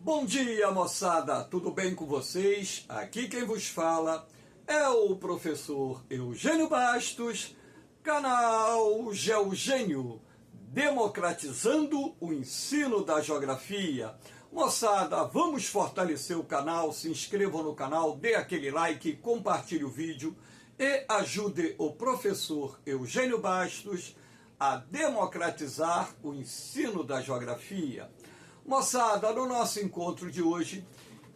Bom dia, moçada! Tudo bem com vocês? Aqui quem vos fala é o professor Eugênio Bastos, canal Geogênio, democratizando o ensino da geografia. Moçada, vamos fortalecer o canal, se inscrevam no canal, dê aquele like, compartilhe o vídeo e ajude o professor Eugênio Bastos a democratizar o ensino da geografia. Moçada, no nosso encontro de hoje,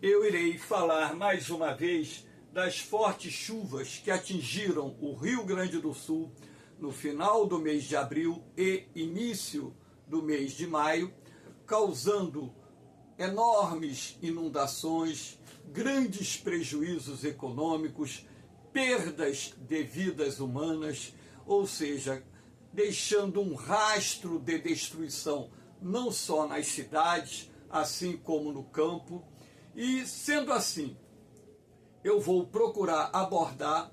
eu irei falar mais uma vez das fortes chuvas que atingiram o Rio Grande do Sul no final do mês de abril e início do mês de maio, causando enormes inundações, grandes prejuízos econômicos, perdas de vidas humanas, ou seja, deixando um rastro de destruição não só nas cidades, assim como no campo. E sendo assim, eu vou procurar abordar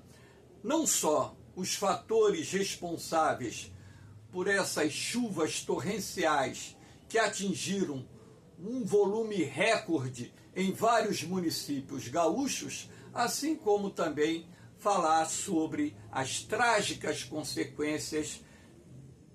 não só os fatores responsáveis por essas chuvas torrenciais que atingiram um volume recorde em vários municípios gaúchos, assim como também falar sobre as trágicas consequências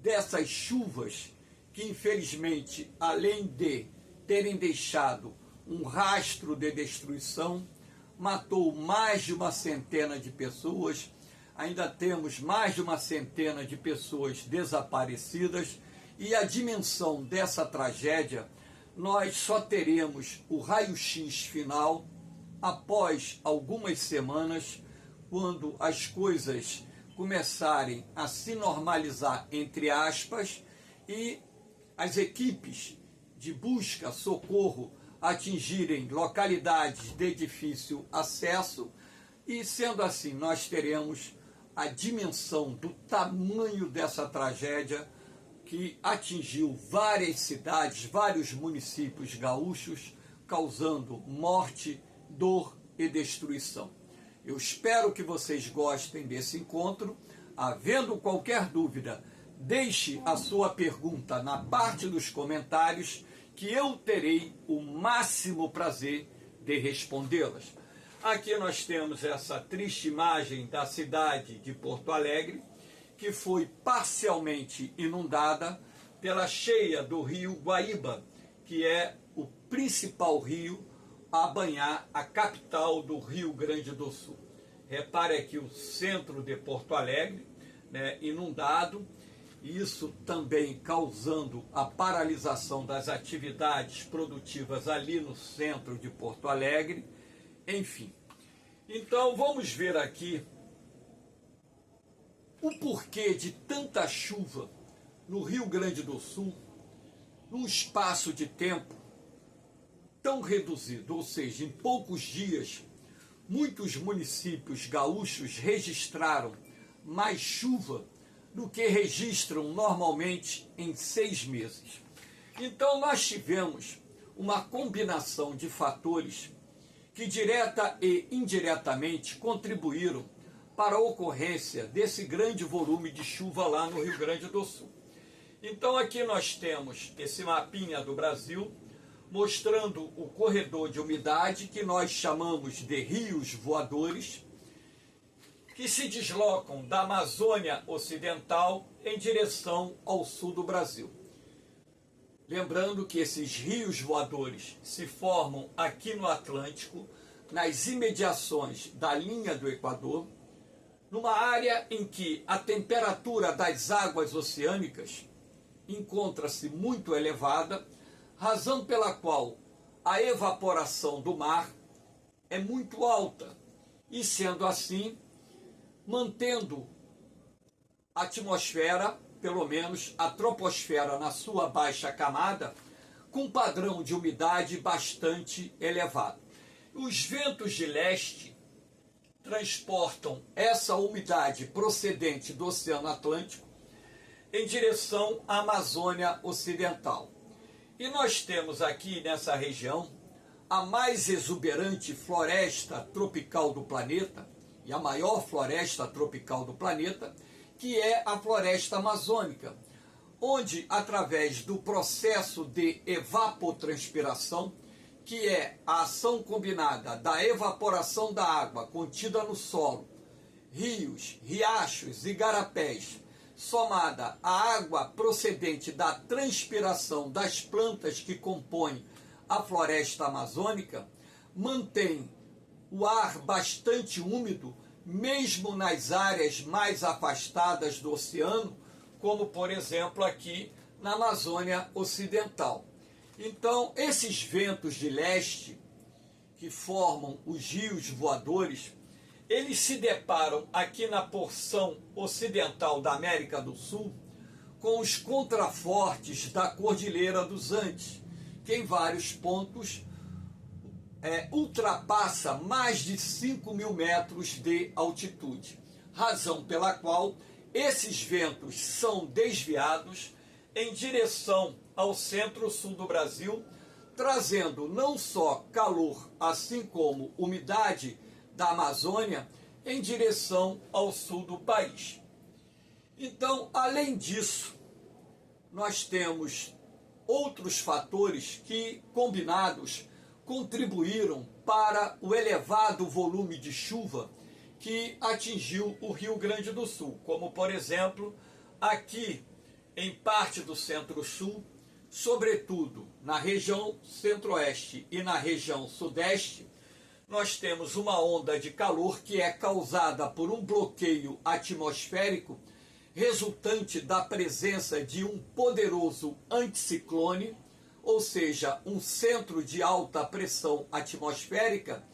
dessas chuvas que, infelizmente, além de terem deixado um rastro de destruição, matou mais de uma centena de pessoas, ainda temos mais de uma centena de pessoas desaparecidas, e a dimensão dessa tragédia nós só teremos o raio-x final após algumas semanas, quando as coisas começarem a se normalizar, entre aspas, e as equipes de busca, socorro, atingirem localidades de difícil acesso, e sendo assim, nós teremos a dimensão do tamanho dessa tragédia que atingiu várias cidades, vários municípios gaúchos, causando morte, dor e destruição. Eu espero que vocês gostem desse encontro. Havendo qualquer dúvida, deixe a sua pergunta na parte dos comentários, que eu terei o máximo prazer de respondê-las. Aqui nós temos essa triste imagem da cidade de Porto Alegre, que foi parcialmente inundada pela cheia do rio Guaíba, que é o principal rio a banhar a capital do Rio Grande do Sul. Repare aqui o centro de Porto Alegre, inundado, isso também causando a paralisação das atividades produtivas ali no centro de Porto Alegre, enfim. Então vamos ver aqui o porquê de tanta chuva no Rio Grande do Sul, num espaço de tempo tão reduzido, ou seja, em poucos dias. Muitos municípios gaúchos registraram mais chuva do que registram normalmente em 6 meses. Então nós tivemos uma combinação de fatores que direta e indiretamente contribuíram para a ocorrência desse grande volume de chuva lá no Rio Grande do Sul. Então aqui nós temos esse mapinha do Brasil, mostrando o corredor de umidade que nós chamamos de rios voadores, que se deslocam da Amazônia Ocidental em direção ao sul do Brasil. Lembrando que esses rios voadores se formam aqui no Atlântico, nas imediações da linha do Equador, numa área em que a temperatura das águas oceânicas encontra-se muito elevada, razão pela qual a evaporação do mar é muito alta, e sendo assim, mantendo a atmosfera, pelo menos a troposfera na sua baixa camada, com padrão de umidade bastante elevado. Os ventos de leste transportam essa umidade procedente do Oceano Atlântico em direção à Amazônia Ocidental. E nós temos aqui nessa região a mais exuberante floresta tropical do planeta, e a maior floresta tropical do planeta, que é a floresta amazônica, onde, através do processo de evapotranspiração, que é a ação combinada da evaporação da água contida no solo, rios, riachos e igarapés, somada à água procedente da transpiração das plantas que compõem a floresta amazônica, mantém o ar bastante úmido, mesmo nas áreas mais afastadas do oceano, como por exemplo aqui na Amazônia Ocidental. Então, esses ventos de leste, que formam os rios voadores, eles se deparam aqui na porção ocidental da América do Sul com os contrafortes da Cordilheira dos Andes, que em vários pontos ultrapassa mais de 5.000 metros de altitude, razão pela qual esses ventos são desviados em direção ao centro-sul do Brasil, trazendo não só calor, assim como umidade da Amazônia, em direção ao sul do país. Então, além disso, nós temos outros fatores que, combinados, contribuíram para o elevado volume de chuva que atingiu o Rio Grande do Sul, como, por exemplo, aqui em parte do centro-sul, sobretudo na região centro-oeste e na região sudeste, nós temos uma onda de calor que é causada por um bloqueio atmosférico resultante da presença de um poderoso anticiclone, ou seja, um centro de alta pressão atmosférica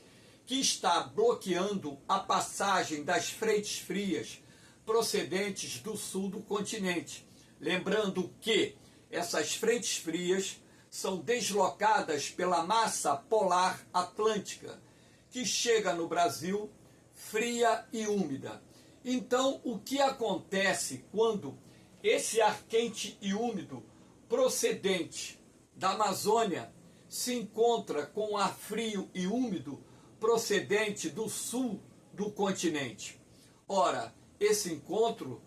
que está bloqueando a passagem das frentes frias procedentes do sul do continente. Lembrando que essas frentes frias são deslocadas pela massa polar atlântica, que chega no Brasil fria e úmida. Então, o que acontece quando esse ar quente e úmido procedente da Amazônia se encontra com ar frio e úmido procedente do sul do continente? Ora, esse encontro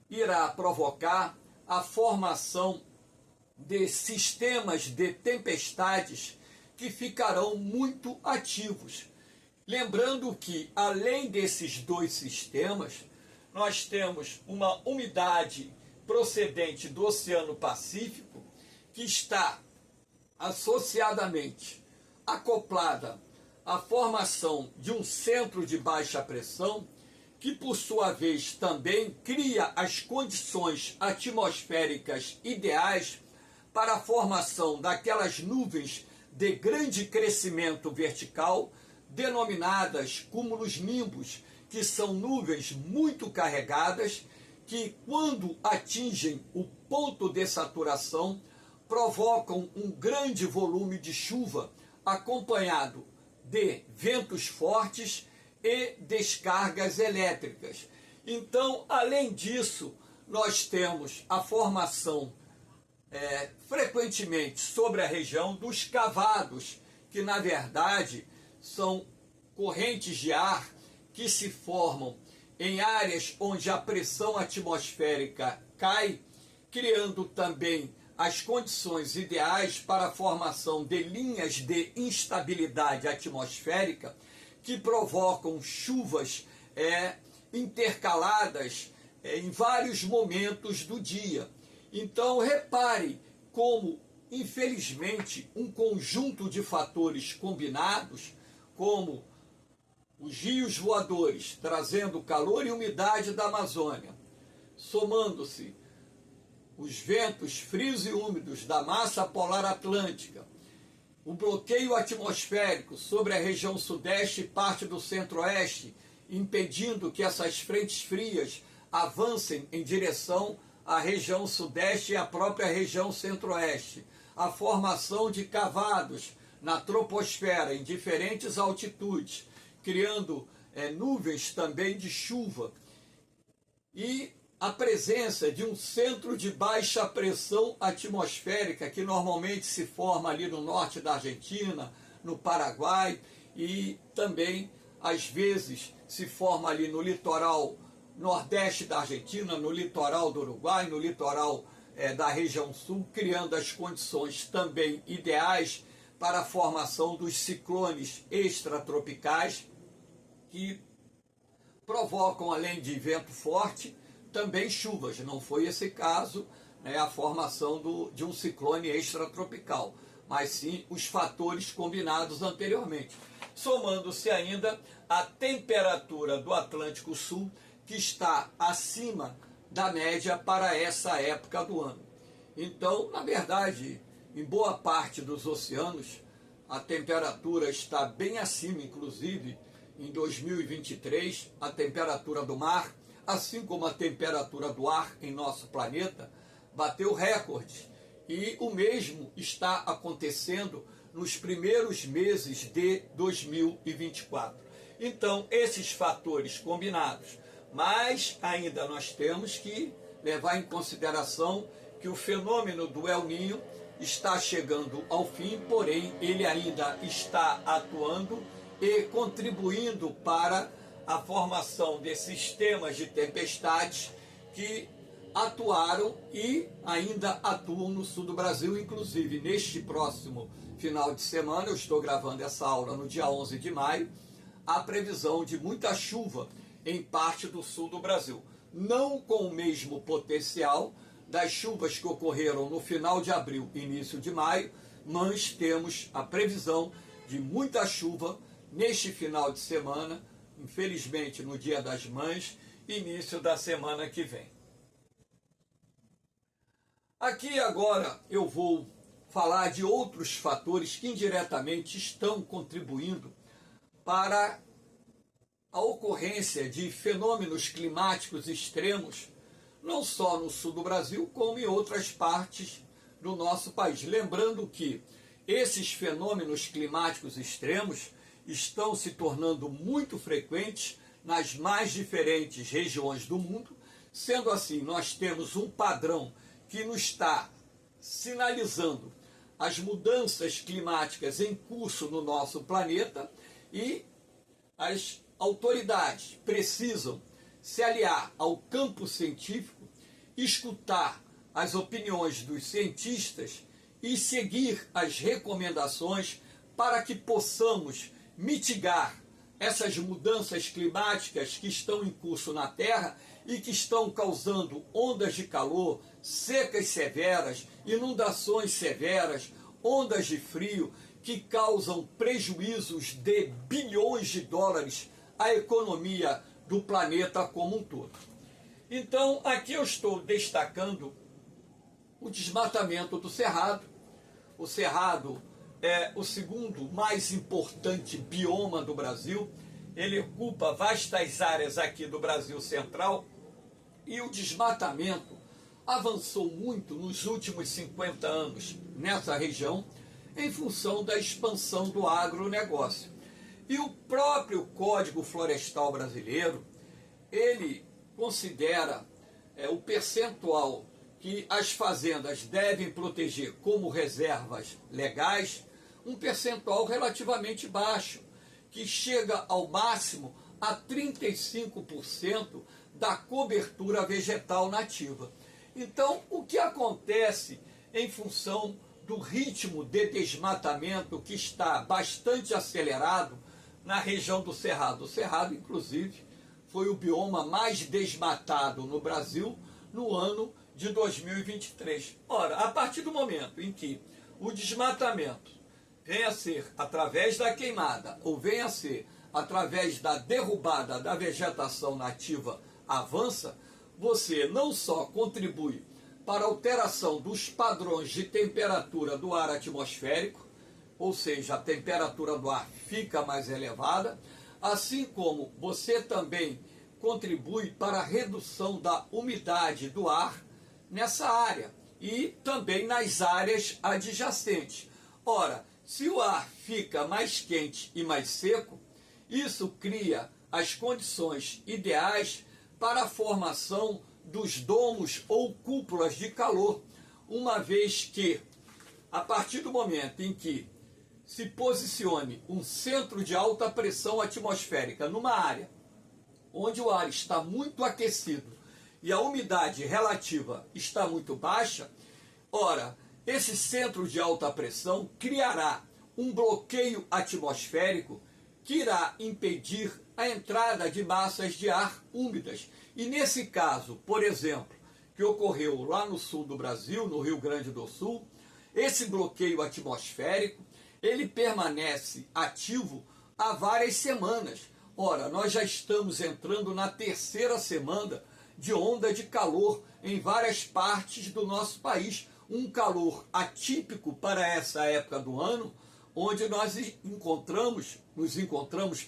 irá provocar a formação de sistemas de tempestades que ficarão muito ativos. Lembrando que, além desses dois sistemas, nós temos uma umidade procedente do Oceano Pacífico que está associadamente acoplada à formação de um centro de baixa pressão, que por sua vez também cria as condições atmosféricas ideais para a formação daquelas nuvens de grande crescimento vertical, denominadas cúmulos nimbus, que são nuvens muito carregadas, que quando atingem o ponto de saturação, provocam um grande volume de chuva, acompanhado de ventos fortes e descargas elétricas. Então, além disso, nós temos a formação frequentemente sobre a região dos cavados, que na verdade são correntes de ar que se formam em áreas onde a pressão atmosférica cai, criando também as condições ideais para a formação de linhas de instabilidade atmosférica que provocam chuvas intercaladas em vários momentos do dia. Então, repare como, infelizmente, um conjunto de fatores combinados, como os rios voadores trazendo calor e umidade da Amazônia, somando-se os ventos frios e úmidos da massa polar atlântica, o bloqueio atmosférico sobre a região sudeste e parte do centro-oeste, impedindo que essas frentes frias avancem em direção à região sudeste e à própria região centro-oeste, a formação de cavados na troposfera em diferentes altitudes, criando nuvens também de chuva, e a presença de um centro de baixa pressão atmosférica que normalmente se forma ali no norte da Argentina, no Paraguai, e também às vezes se forma ali no litoral nordeste da Argentina, no litoral do Uruguai, no litoral da região sul, criando as condições também ideais para a formação dos ciclones extratropicais, que provocam, além de vento forte, também chuvas. Não foi esse caso, né, a formação de um ciclone extratropical, mas sim os fatores combinados anteriormente. Somando-se ainda a temperatura do Atlântico Sul, que está acima da média para essa época do ano. Então, na verdade, em boa parte dos oceanos, a temperatura está bem acima, inclusive em 2023, a temperatura do mar, assim como a temperatura do ar em nosso planeta, bateu recordes. E o mesmo está acontecendo nos primeiros meses de 2024. Então, esses fatores combinados, mas ainda nós temos que levar em consideração que o fenômeno do El Niño está chegando ao fim, porém ele ainda está atuando e contribuindo para a formação de sistemas de tempestades que atuaram e ainda atuam no sul do Brasil. Inclusive, neste próximo final de semana, eu estou gravando essa aula no dia 11 de maio, há previsão de muita chuva em parte do sul do Brasil. Não com o mesmo potencial das chuvas que ocorreram no final de abril e início de maio, mas temos a previsão de muita chuva neste final de semana, infelizmente no Dia das Mães, início da semana que vem. Aqui agora eu vou falar de outros fatores que indiretamente estão contribuindo para a ocorrência de fenômenos climáticos extremos, não só no sul do Brasil, como em outras partes do nosso país. Lembrando que esses fenômenos climáticos extremos estão se tornando muito frequentes nas mais diferentes regiões do mundo. Sendo assim, nós temos um padrão que nos está sinalizando as mudanças climáticas em curso no nosso planeta, e as autoridades precisam se aliar ao campo científico, escutar as opiniões dos cientistas e seguir as recomendações para que possamos mitigar essas mudanças climáticas que estão em curso na Terra e que estão causando ondas de calor, secas severas, inundações severas, ondas de frio, que causam prejuízos de bilhões de dólares à economia do planeta como um todo. Então, aqui eu estou destacando o desmatamento do Cerrado. O Cerrado é o segundo mais importante bioma do Brasil. Ele ocupa vastas áreas aqui do Brasil Central, e o desmatamento avançou muito nos últimos 50 anos nessa região, em função da expansão do agronegócio. E o próprio Código Florestal Brasileiro, ele considera o percentual que as fazendas devem proteger como reservas legais, um percentual relativamente baixo, que chega ao máximo a 35% da cobertura vegetal nativa. Então, o que acontece em função do ritmo de desmatamento que está bastante acelerado na região do Cerrado? O Cerrado, inclusive, foi o bioma mais desmatado no Brasil no ano de 2023. Ora, a partir do momento em que o desmatamento venha a ser através da queimada ou venha a ser através da derrubada da vegetação nativa avança, você não só contribui para a alteração dos padrões de temperatura do ar atmosférico, ou seja, a temperatura do ar fica mais elevada, assim como você também contribui para a redução da umidade do ar nessa área e também nas áreas adjacentes. Ora, se o ar fica mais quente e mais seco, isso cria as condições ideais para a formação dos domos ou cúpulas de calor, uma vez que, a partir do momento em que se posicione um centro de alta pressão atmosférica numa área onde o ar está muito aquecido e a umidade relativa está muito baixa, ora, esse centro de alta pressão criará um bloqueio atmosférico que irá impedir a entrada de massas de ar úmidas. E nesse caso, por exemplo, que ocorreu lá no sul do Brasil, no Rio Grande do Sul, esse bloqueio atmosférico, ele permanece ativo há várias semanas. Ora, nós já estamos entrando na terceira semana de onda de calor em várias partes do nosso país. Um calor atípico para essa época do ano, onde nós nos encontramos,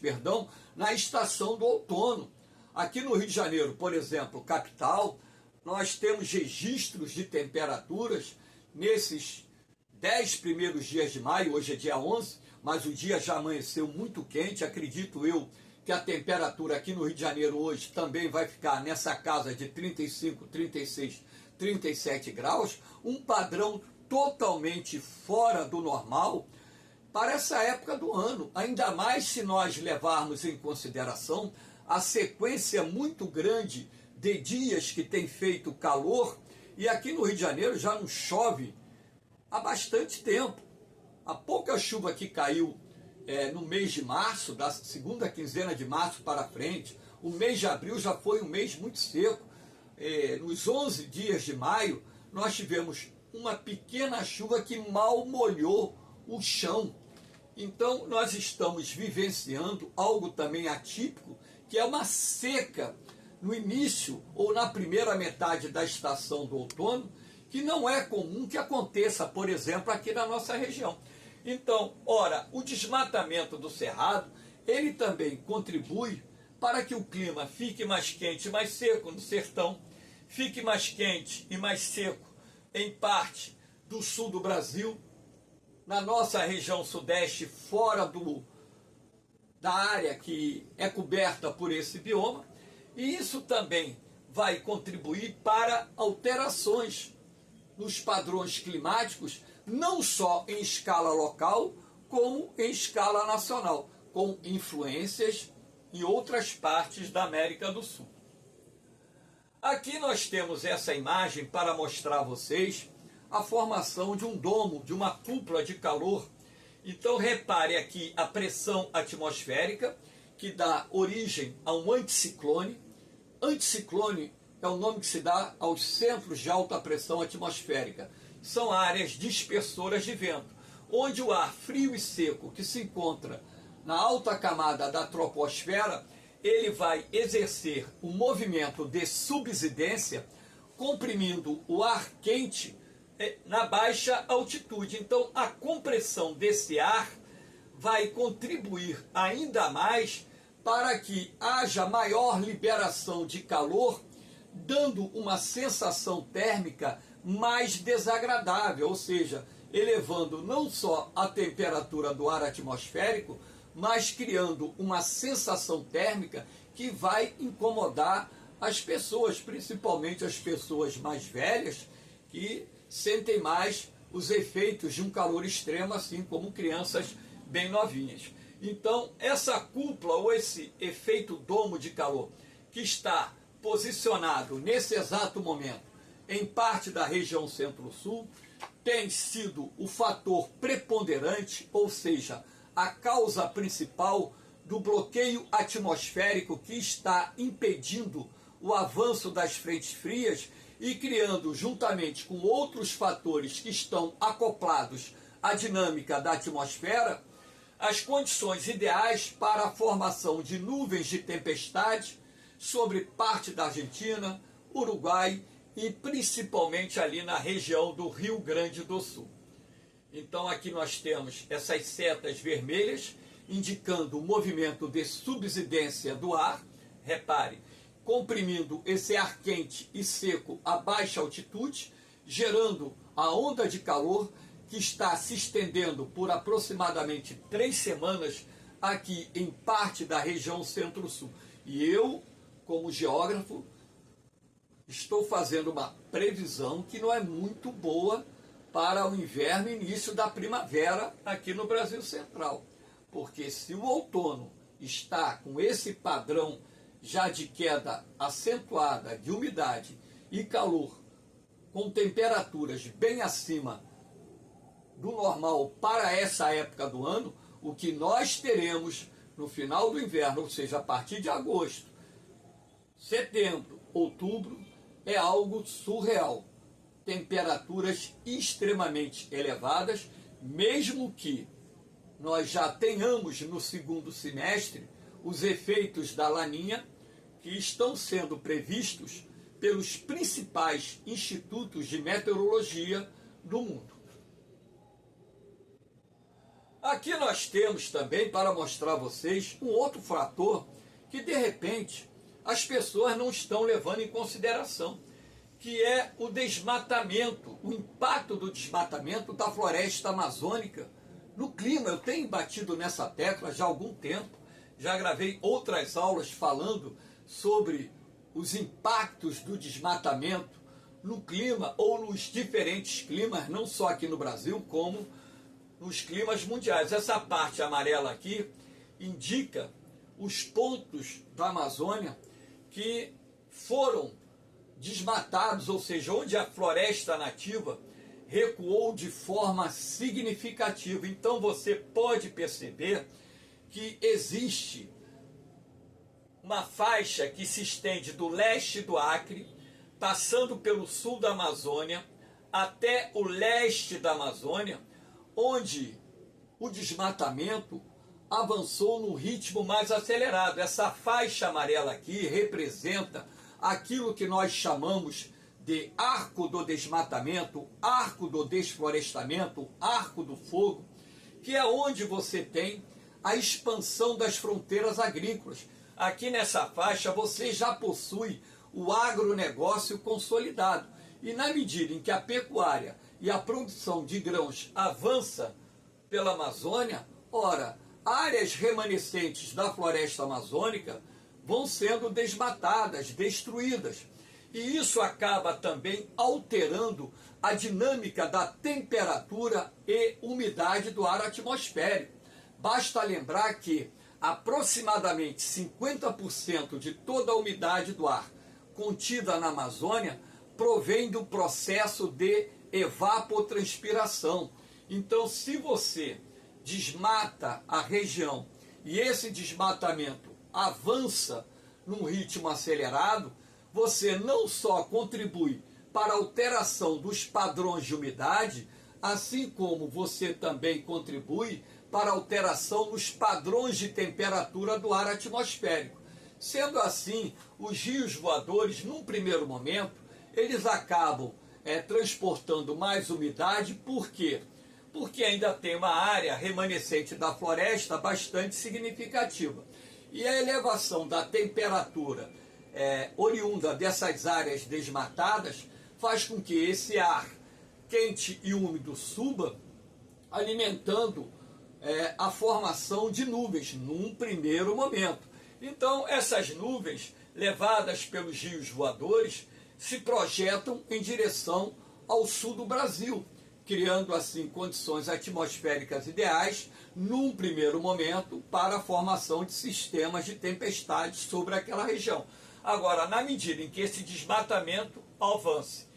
na estação do outono. Aqui no Rio de Janeiro, por exemplo, capital, nós temos registros de temperaturas nesses 10 primeiros dias de maio, hoje é dia 11, mas o dia já amanheceu muito quente, acredito eu que a temperatura aqui no Rio de Janeiro hoje também vai ficar nessa casa de 35, 36, 37 graus, um padrão totalmente fora do normal para essa época do ano, ainda mais se nós levarmos em consideração a sequência muito grande de dias que tem feito calor, e aqui no Rio de Janeiro já não chove há bastante tempo. A pouca chuva que caiu no mês de março, da segunda quinzena de março para frente, o mês de abril já foi um mês muito seco. Nos 11 dias de maio, nós tivemos uma pequena chuva que mal molhou o chão. Então, nós estamos vivenciando algo também atípico, que é uma seca no início ou na primeira metade da estação do outono, que não é comum que aconteça, por exemplo, aqui na nossa região. Então, ora, o desmatamento do cerrado, ele também contribui para que o clima fique mais quente e mais seco no sertão, fique mais quente e mais seco em parte do sul do Brasil, na nossa região sudeste, fora da área que é coberta por esse bioma, e isso também vai contribuir para alterações nos padrões climáticos, não só em escala local, como em escala nacional, com influências em outras partes da América do Sul. Aqui nós temos essa imagem para mostrar a vocês a formação de um domo, de uma cúpula de calor. Então repare aqui a pressão atmosférica, que dá origem a um anticiclone. Anticiclone é o nome que se dá aos centros de alta pressão atmosférica. São áreas dispersoras de vento, onde o ar frio e seco que se encontra na alta camada da troposfera, ele vai exercer um movimento de subsidência, comprimindo o ar quente na baixa altitude. Então, a compressão desse ar vai contribuir ainda mais para que haja maior liberação de calor, dando uma sensação térmica mais desagradável, ou seja, elevando não só a temperatura do ar atmosférico, mas criando uma sensação térmica que vai incomodar as pessoas, principalmente as pessoas mais velhas, que sentem mais os efeitos de um calor extremo, assim como crianças bem novinhas. Então, essa cúpula ou esse efeito domo de calor que está posicionado nesse exato momento em parte da região centro-sul, tem sido o fator preponderante, ou seja, a causa principal do bloqueio atmosférico que está impedindo o avanço das frentes frias e criando, juntamente com outros fatores que estão acoplados à dinâmica da atmosfera, as condições ideais para a formação de nuvens de tempestade sobre parte da Argentina, Uruguai e principalmente ali na região do Rio Grande do Sul. Então aqui nós temos essas setas vermelhas indicando o movimento de subsidência do ar, repare, comprimindo esse ar quente e seco a baixa altitude, gerando a onda de calor que está se estendendo por aproximadamente 3 semanas aqui em parte da região centro-sul. E eu, como geógrafo, estou fazendo uma previsão que não é muito boa para o inverno e início da primavera aqui no Brasil Central. Porque se o outono está com esse padrão já de queda acentuada de umidade e calor, com temperaturas bem acima do normal para essa época do ano, o que nós teremos no final do inverno, ou seja, a partir de agosto, setembro, outubro, é algo surreal. Temperaturas extremamente elevadas, mesmo que nós já tenhamos no segundo semestre os efeitos da Laninha, que estão sendo previstos pelos principais institutos de meteorologia do mundo. Aqui nós temos também, para mostrar a vocês, um outro fator que, de repente, as pessoas não estão levando em consideração, que é o desmatamento, o impacto do desmatamento da floresta amazônica no clima. Eu tenho batido nessa tecla já há algum tempo, já gravei outras aulas falando sobre os impactos do desmatamento no clima ou nos diferentes climas, não só aqui no Brasil, como nos climas mundiais. Essa parte amarela aqui indica os pontos da Amazônia que foram desmatados, ou seja, onde a floresta nativa recuou de forma significativa. Então você pode perceber que existe uma faixa que se estende do leste do Acre, passando pelo sul da Amazônia, até o leste da Amazônia, onde o desmatamento avançou num ritmo mais acelerado. Essa faixa amarela aqui representa aquilo que nós chamamos de arco do desmatamento, arco do desflorestamento, arco do fogo, que é onde você tem a expansão das fronteiras agrícolas. Aqui nessa faixa você já possui o agronegócio consolidado. E na medida em que a pecuária e a produção de grãos avança pela Amazônia, ora, áreas remanescentes da floresta amazônica vão sendo desmatadas, destruídas. E isso acaba também alterando a dinâmica da temperatura e umidade do ar atmosférico. Basta lembrar que aproximadamente 50% de toda a umidade do ar contida na Amazônia provém do processo de evapotranspiração. Então, se você desmata a região e esse desmatamento avança num ritmo acelerado, você não só contribui para a alteração dos padrões de umidade, assim como você também contribui para a alteração nos padrões de temperatura do ar atmosférico. Sendo assim, os rios voadores, num primeiro momento, eles acabam transportando mais umidade. Por quê? Porque ainda tem uma área remanescente da floresta bastante significativa. E a elevação da temperatura oriunda dessas áreas desmatadas faz com que esse ar quente e úmido suba, alimentando a formação de nuvens num primeiro momento. Então, essas nuvens, levadas pelos rios voadores, se projetam em direção ao sul do Brasil, criando assim condições atmosféricas ideais, num primeiro momento, para a formação de sistemas de tempestades sobre aquela região. Agora, na medida em que esse desmatamento avance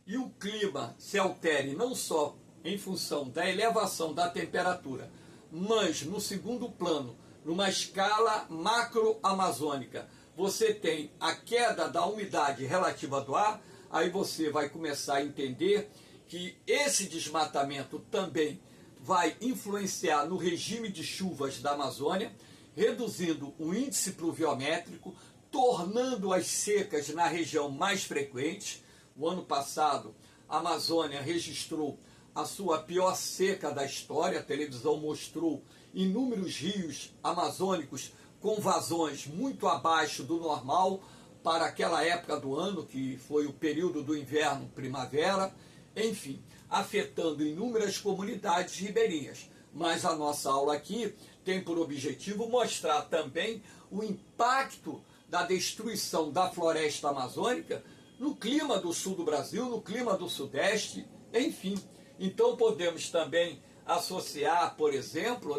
e o clima se altere não só em função da elevação da temperatura, mas no segundo plano, numa escala macro-amazônica, você tem a queda da umidade relativa do ar, aí você vai começar a entender que esse desmatamento também vai influenciar no regime de chuvas da Amazônia, reduzindo o índice pluviométrico, tornando as secas na região mais frequentes. O ano passado, a Amazônia registrou a sua pior seca da história. A televisão mostrou inúmeros rios amazônicos com vazões muito abaixo do normal para aquela época do ano, que foi o período do inverno-primavera, enfim, afetando inúmeras comunidades ribeirinhas. Mas a nossa aula aqui tem por objetivo mostrar também o impacto da destruição da floresta amazônica no clima do sul do Brasil, no clima do sudeste, enfim. Então podemos também associar, por exemplo,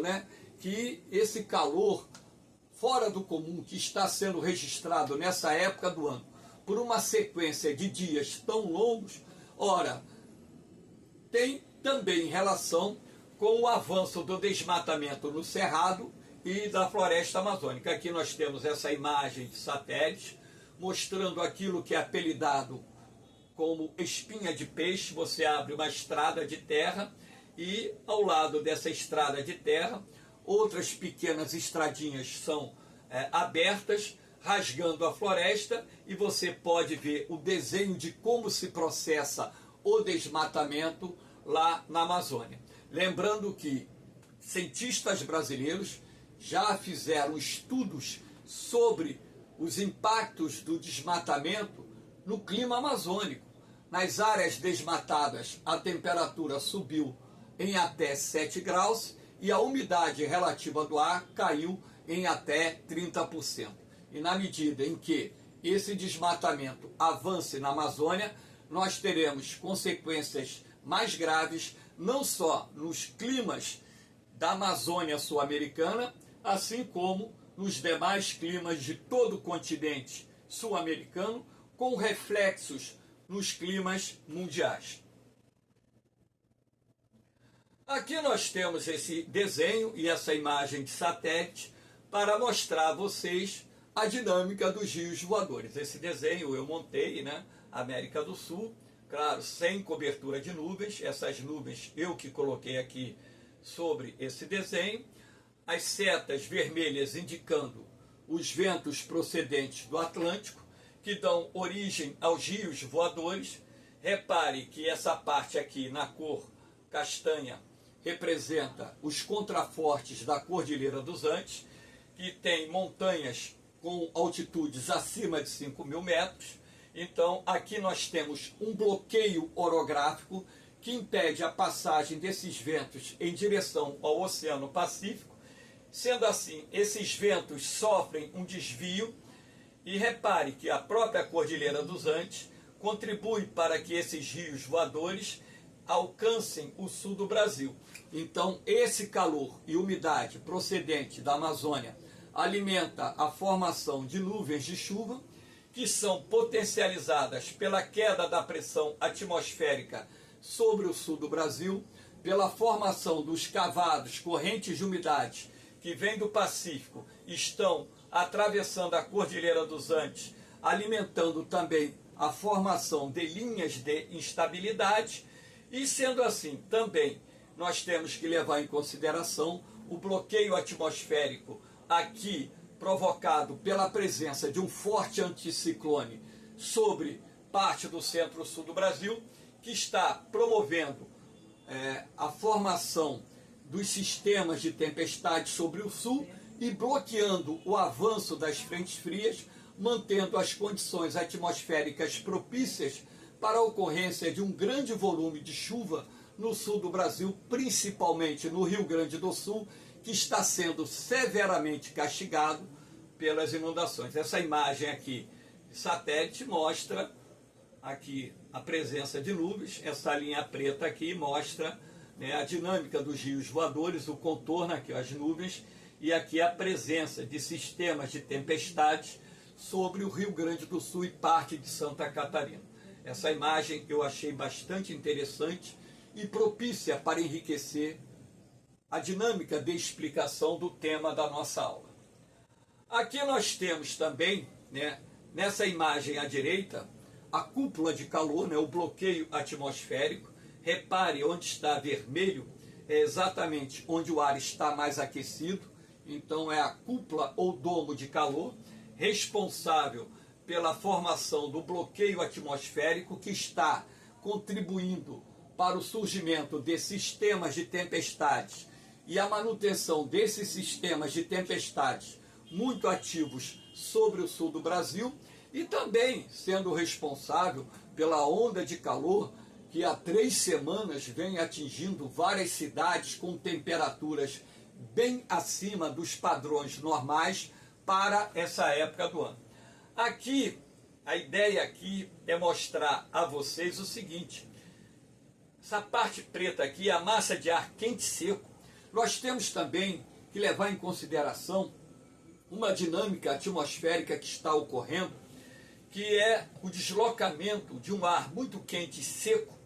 que esse calor fora do comum que está sendo registrado nessa época do ano, por uma sequência de dias tão longos, ora, tem também em relação com o avanço do desmatamento no Cerrado e da floresta amazônica. Aqui nós temos essa imagem de satélite mostrando aquilo que é apelidado como espinha de peixe. Você abre uma estrada de terra e ao lado dessa estrada de terra outras pequenas estradinhas são abertas, rasgando a floresta, e você pode ver o desenho de como se processa o desmatamento lá na Amazônia. Lembrando que cientistas brasileiros já fizeram estudos sobre os impactos do desmatamento no clima amazônico. Nas áreas desmatadas, a temperatura subiu em até 7 graus e a umidade relativa do ar caiu em até 30%. E na medida em que esse desmatamento avance na Amazônia, nós teremos consequências mais graves, não só nos climas da Amazônia sul-americana, assim como nos demais climas de todo o continente sul-americano, com reflexos nos climas mundiais. Aqui nós temos esse desenho e essa imagem de satélite para mostrar a vocês a dinâmica dos rios voadores. Esse desenho eu montei, América do Sul, claro, sem cobertura de nuvens. Essas nuvens eu que coloquei aqui sobre esse desenho. As setas vermelhas indicando os ventos procedentes do Atlântico, que dão origem aos rios voadores. Repare que essa parte aqui na cor castanha representa os contrafortes da Cordilheira dos Andes, que tem montanhas com altitudes acima de 5.000 metros. Então aqui nós temos um bloqueio orográfico que impede a passagem desses ventos em direção ao Oceano Pacífico. Sendo assim, esses ventos sofrem um desvio, e repare que a própria Cordilheira dos Andes contribui para que esses rios voadores alcancem o sul do Brasil. Então, esse calor e umidade procedente da Amazônia alimenta a formação de nuvens de chuva, que são potencializadas pela queda da pressão atmosférica sobre o sul do Brasil, pela formação dos cavados, correntes de umidade que vêm do Pacífico, estão atravessando a Cordilheira dos Andes, alimentando também a formação de linhas de instabilidade. E sendo assim, também nós temos que levar em consideração o bloqueio atmosférico aqui provocado pela presença de um forte anticiclone sobre parte do centro-sul do Brasil, que está promovendo a formação dos sistemas de tempestade sobre o sul e bloqueando o avanço das frentes frias, mantendo as condições atmosféricas propícias para a ocorrência de um grande volume de chuva no sul do Brasil, principalmente no Rio Grande do Sul, que está sendo severamente castigado pelas inundações. Essa imagem aqui de satélite mostra aqui a presença de nuvens. Essa linha preta aqui mostra a dinâmica dos rios voadores, o contorno aqui, as nuvens, e aqui a presença de sistemas de tempestades sobre o Rio Grande do Sul e parte de Santa Catarina. Essa imagem eu achei bastante interessante e propícia para enriquecer a dinâmica de explicação do tema da nossa aula. Aqui nós temos também, nessa imagem à direita, a cúpula de calor, o bloqueio atmosférico. Repare onde está vermelho, é exatamente onde o ar está mais aquecido. Então é a cúpula ou domo de calor, responsável pela formação do bloqueio atmosférico, que está contribuindo para o surgimento de sistemas de tempestades e a manutenção desses sistemas de tempestades muito ativos sobre o sul do Brasil, e também sendo responsável pela onda de calor que há 3 semanas vem atingindo várias cidades com temperaturas bem acima dos padrões normais para essa época do ano. Aqui, a ideia aqui é mostrar a vocês o seguinte: essa parte preta aqui é a massa de ar quente e seco. Nós temos também que levar em consideração uma dinâmica atmosférica que está ocorrendo, que é o deslocamento de um ar muito quente e seco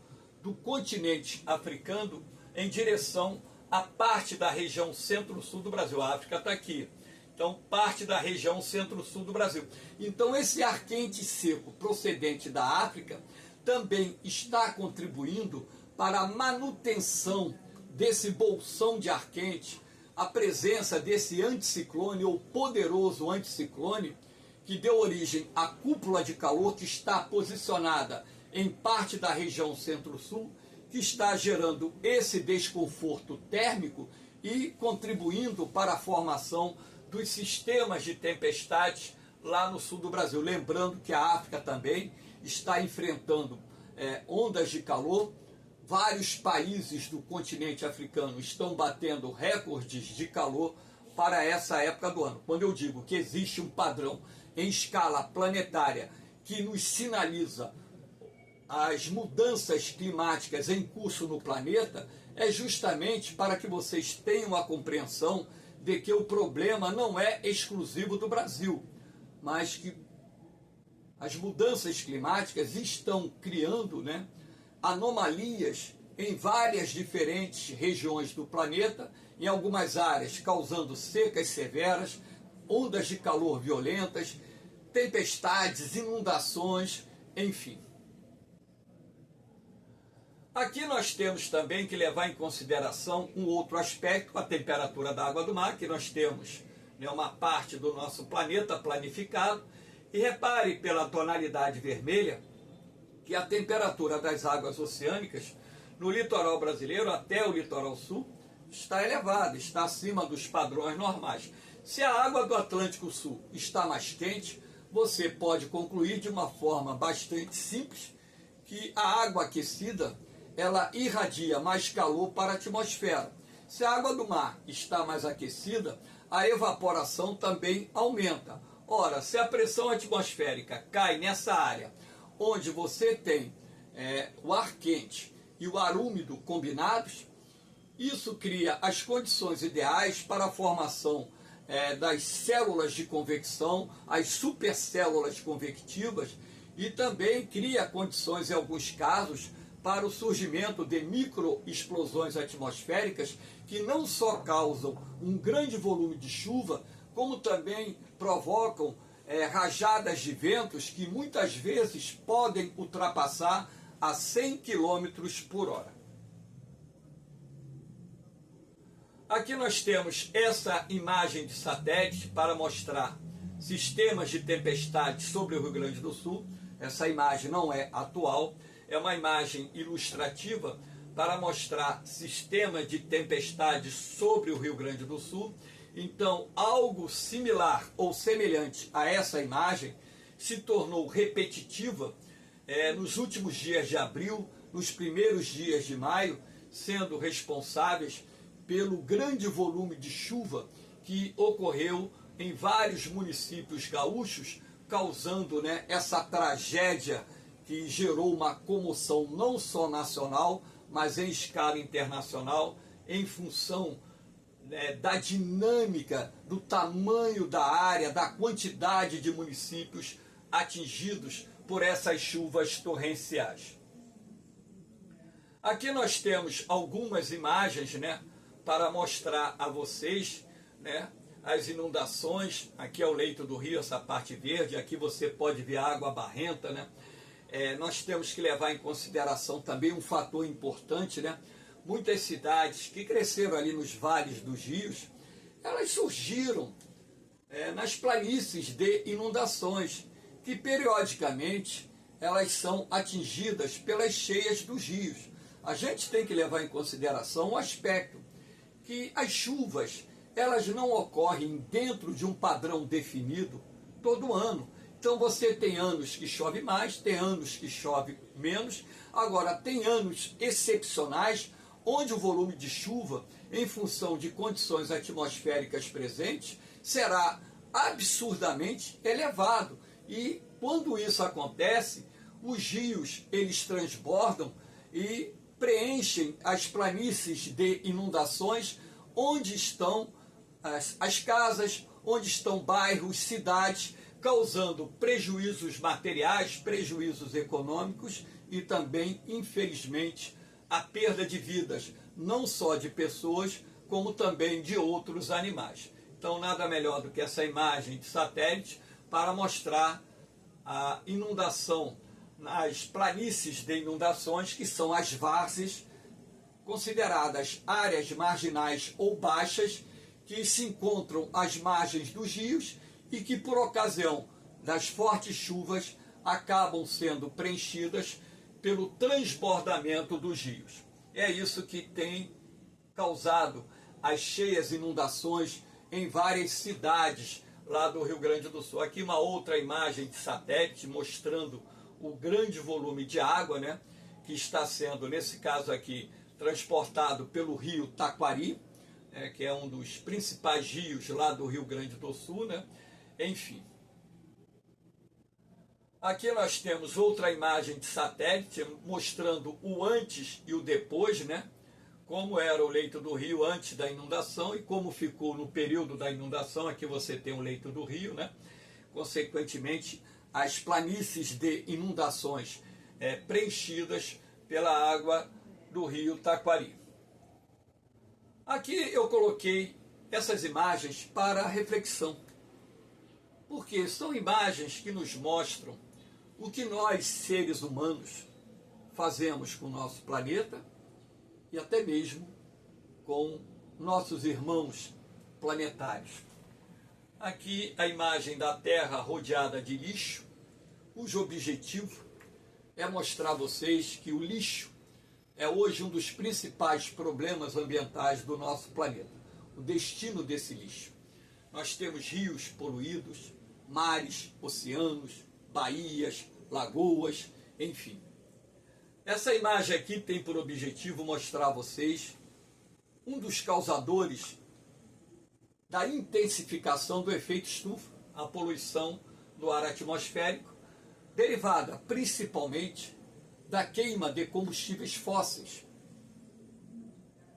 do continente africano em direção a parte da região centro-sul do Brasil. A África está aqui. Então, parte da região centro-sul do Brasil. Então, esse ar quente seco procedente da África também está contribuindo para a manutenção desse bolsão de ar quente, a presença desse anticiclone ou poderoso anticiclone que deu origem à cúpula de calor que está posicionada em parte da região centro-sul, que está gerando esse desconforto térmico e contribuindo para a formação dos sistemas de tempestades lá no sul do Brasil. Lembrando que a África também está enfrentando ondas de calor. Vários países do continente africano estão batendo recordes de calor para essa época do ano. Quando eu digo que existe um padrão em escala planetária que nos sinaliza as mudanças climáticas em curso no planeta, é justamente para que vocês tenham a compreensão de que o problema não é exclusivo do Brasil, mas que as mudanças climáticas estão criando, anomalias em várias diferentes regiões do planeta, em algumas áreas causando secas severas, ondas de calor violentas, tempestades, inundações, enfim. Aqui nós temos também que levar em consideração um outro aspecto, a temperatura da água do mar, que nós temos uma parte do nosso planeta planificado, e repare pela tonalidade vermelha que a temperatura das águas oceânicas no litoral brasileiro até o litoral sul está elevada, está acima dos padrões normais. Se a água do Atlântico Sul está mais quente, você pode concluir de uma forma bastante simples que a água aquecida ela irradia mais calor para a atmosfera. Se a água do mar está mais aquecida, a evaporação também aumenta. Ora, se a pressão atmosférica cai nessa área onde você tem o ar quente e o ar úmido combinados, isso cria as condições ideais para a formação das células de convecção, as supercélulas convectivas, e também cria condições, em alguns casos, para o surgimento de microexplosões atmosféricas que não só causam um grande volume de chuva, como também provocam rajadas de ventos que muitas vezes podem ultrapassar a 100 km por hora. Aqui nós temos essa imagem de satélite para mostrar sistemas de tempestades sobre o Rio Grande do Sul. Essa imagem não é atual, é uma imagem ilustrativa para mostrar sistemas de tempestades sobre o Rio Grande do Sul. Então, algo similar ou semelhante a essa imagem se tornou repetitiva nos últimos dias de abril, nos primeiros dias de maio, sendo responsáveis pelo grande volume de chuva que ocorreu em vários municípios gaúchos, causando essa tragédia que gerou uma comoção não só nacional, mas em escala internacional, em função da dinâmica, do tamanho da área, da quantidade de municípios atingidos por essas chuvas torrenciais. Aqui nós temos algumas imagens para mostrar a vocês as inundações. Aqui é o leito do rio, essa parte verde, aqui você pode ver água barrenta. Nós temos que levar em consideração também um fator importante, muitas cidades que cresceram ali nos vales dos rios, elas surgiram nas planícies de inundações, que periodicamente elas são atingidas pelas cheias dos rios. A gente tem que levar em consideração o aspecto que as chuvas, elas não ocorrem dentro de um padrão definido todo ano. Então você tem anos que chove mais, tem anos que chove menos. Agora, tem anos excepcionais onde o volume de chuva, em função de condições atmosféricas presentes, será absurdamente elevado. E quando isso acontece, os rios eles transbordam e preenchem as planícies de inundações onde estão as casas, onde estão bairros, cidades, causando prejuízos materiais, prejuízos econômicos e também, infelizmente, a perda de vidas, não só de pessoas, como também de outros animais. Então, nada melhor do que essa imagem de satélite para mostrar a inundação nas planícies de inundações, que são as várzeas, consideradas áreas marginais ou baixas, que se encontram às margens dos rios e que, por ocasião das fortes chuvas, acabam sendo preenchidas pelo transbordamento dos rios. É isso que tem causado as cheias inundações em várias cidades lá do Rio Grande do Sul. Aqui uma outra imagem de satélite mostrando o grande volume de água, né, que está sendo, nesse caso aqui, transportado pelo rio Taquari, que é um dos principais rios lá do Rio Grande do Sul, né? Enfim. Aqui nós temos outra imagem de satélite mostrando o antes e o depois, né? Como era o leito do rio antes da inundação e como ficou no período da inundação. Aqui você tem o leito do rio, né? Consequentemente, as planícies de inundações preenchidas pela água do rio Taquari. Aqui eu coloquei essas imagens para reflexão, porque são imagens que nos mostram o que nós, seres humanos, fazemos com o nosso planeta e até mesmo com nossos irmãos planetários. Aqui a imagem da Terra rodeada de lixo, cujo objetivo é mostrar a vocês que o lixo é hoje um dos principais problemas ambientais do nosso planeta, o destino desse lixo. Nós temos rios poluídos, mares, oceanos, baías, lagoas, enfim. Essa imagem aqui tem por objetivo mostrar a vocês um dos causadores da intensificação do efeito estufa, a poluição do ar atmosférico, derivada principalmente da queima de combustíveis fósseis.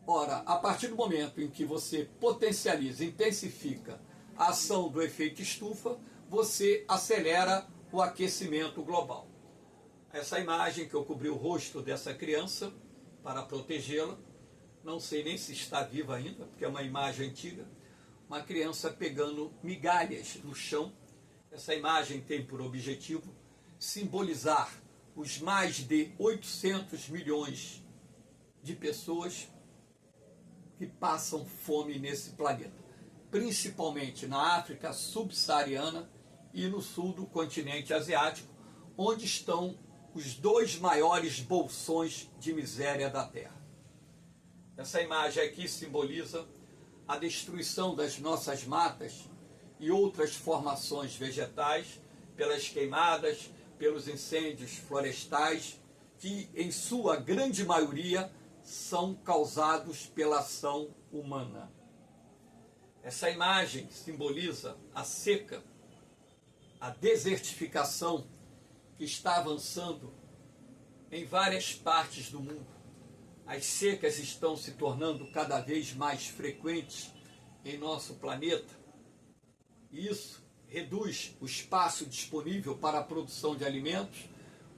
Ora, a partir do momento em que você potencializa, intensifica a ação do efeito estufa, você acelera o aquecimento global. Essa imagem que eu cobri o rosto dessa criança para protegê-la, não sei nem se está viva ainda, porque é uma imagem antiga, uma criança pegando migalhas no chão. Essa imagem tem por objetivo simbolizar os mais de 800 milhões de pessoas que passam fome nesse planeta, principalmente na África subsaariana e no sul do continente asiático, onde estão os dois maiores bolsões de miséria da Terra. Essa imagem aqui simboliza a destruição das nossas matas e outras formações vegetais pelas queimadas, pelos incêndios florestais, que em sua grande maioria são causados pela ação humana. Essa imagem simboliza a seca, a desertificação que está avançando em várias partes do mundo. As secas estão se tornando cada vez mais frequentes em nosso planeta, e isso reduz o espaço disponível para a produção de alimentos,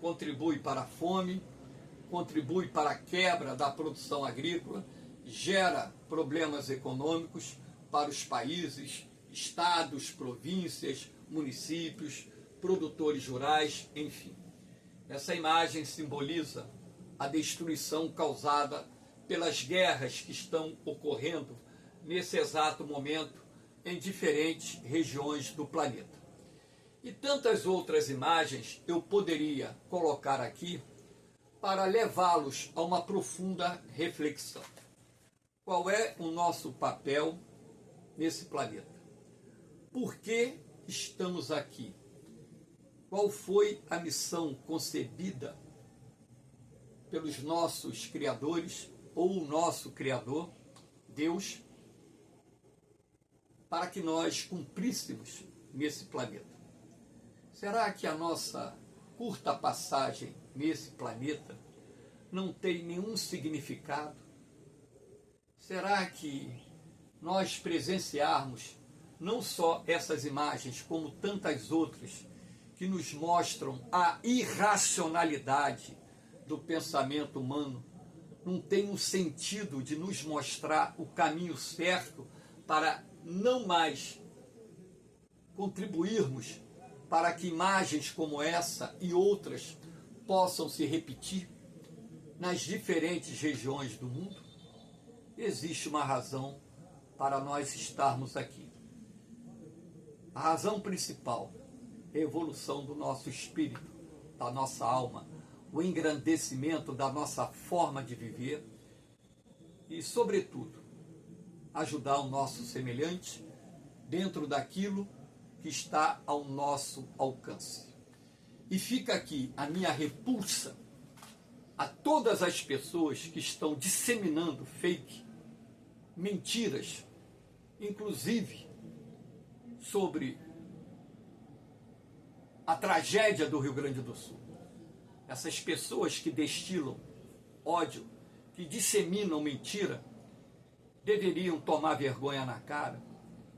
contribui para a fome, contribui para a quebra da produção agrícola, gera problemas econômicos para os países, estados, províncias, municípios, produtores rurais, enfim. Essa imagem simboliza a destruição causada pelas guerras que estão ocorrendo nesse exato momento em diferentes regiões do planeta. E tantas outras imagens eu poderia colocar aqui para levá-los a uma profunda reflexão. Qual é o nosso papel nesse planeta? Por que estamos aqui? Qual foi a missão concebida pelos nossos criadores, ou o nosso Criador, Deus, para que nós cumpríssemos nesse planeta? Será que a nossa curta passagem nesse planeta não tem nenhum significado? Será que nós presenciarmos não só essas imagens, como tantas outras que nos mostram a irracionalidade do pensamento humano, não tem um sentido de nos mostrar o caminho certo para não mais contribuirmos para que imagens como essa e outras possam se repetir nas diferentes regiões do mundo? Existe uma razão para nós estarmos aqui. A razão principal é a evolução do nosso espírito, da nossa alma, o engrandecimento da nossa forma de viver e, sobretudo, ajudar o nosso semelhante dentro daquilo que está ao nosso alcance. E fica aqui a minha repulsa a todas as pessoas que estão disseminando fake, mentiras, inclusive sobre a tragédia do Rio Grande do Sul. Essas pessoas que destilam ódio, que disseminam mentira, deveriam tomar vergonha na cara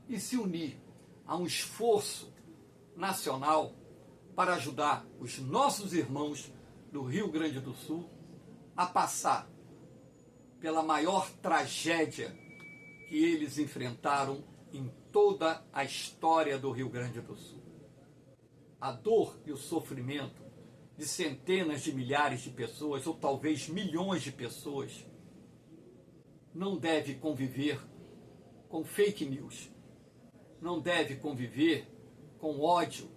e se unir a um esforço nacional para ajudar os nossos irmãos do Rio Grande do Sul a passar pela maior tragédia que eles enfrentaram em toda a história do Rio Grande do Sul. A dor e o sofrimento de centenas de milhares de pessoas, ou talvez milhões de pessoas, não deve conviver com fake news, não deve conviver com ódio.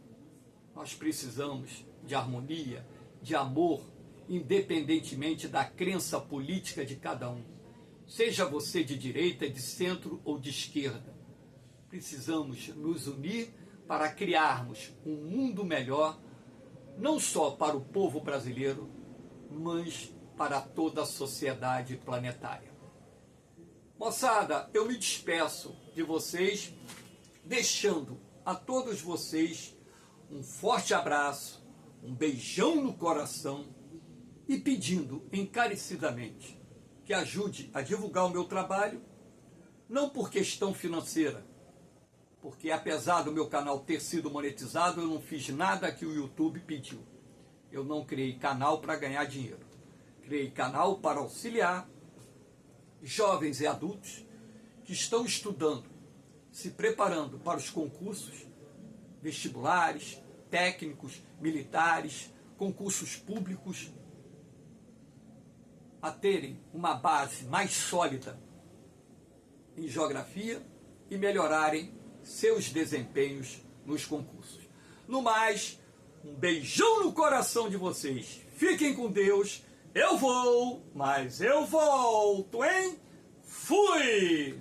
Nós precisamos de harmonia, de amor, independentemente da crença política de cada um. Seja você de direita, de centro ou de esquerda. Precisamos nos unir para criarmos um mundo melhor, não só para o povo brasileiro, mas para toda a sociedade planetária. Moçada, eu me despeço de vocês, deixando a todos vocês um forte abraço, um beijão no coração e pedindo encarecidamente que ajude a divulgar o meu trabalho, não por questão financeira, porque apesar do meu canal ter sido monetizado, eu não fiz nada que o YouTube pediu. Eu não criei canal para ganhar dinheiro. Criei canal para auxiliar jovens e adultos que estão estudando, se preparando para os concursos vestibulares, técnicos, militares, concursos públicos, a terem uma base mais sólida em geografia e melhorarem seus desempenhos nos concursos. No mais, um beijão no coração de vocês. Fiquem com Deus. Eu vou, mas eu volto, hein? Fui!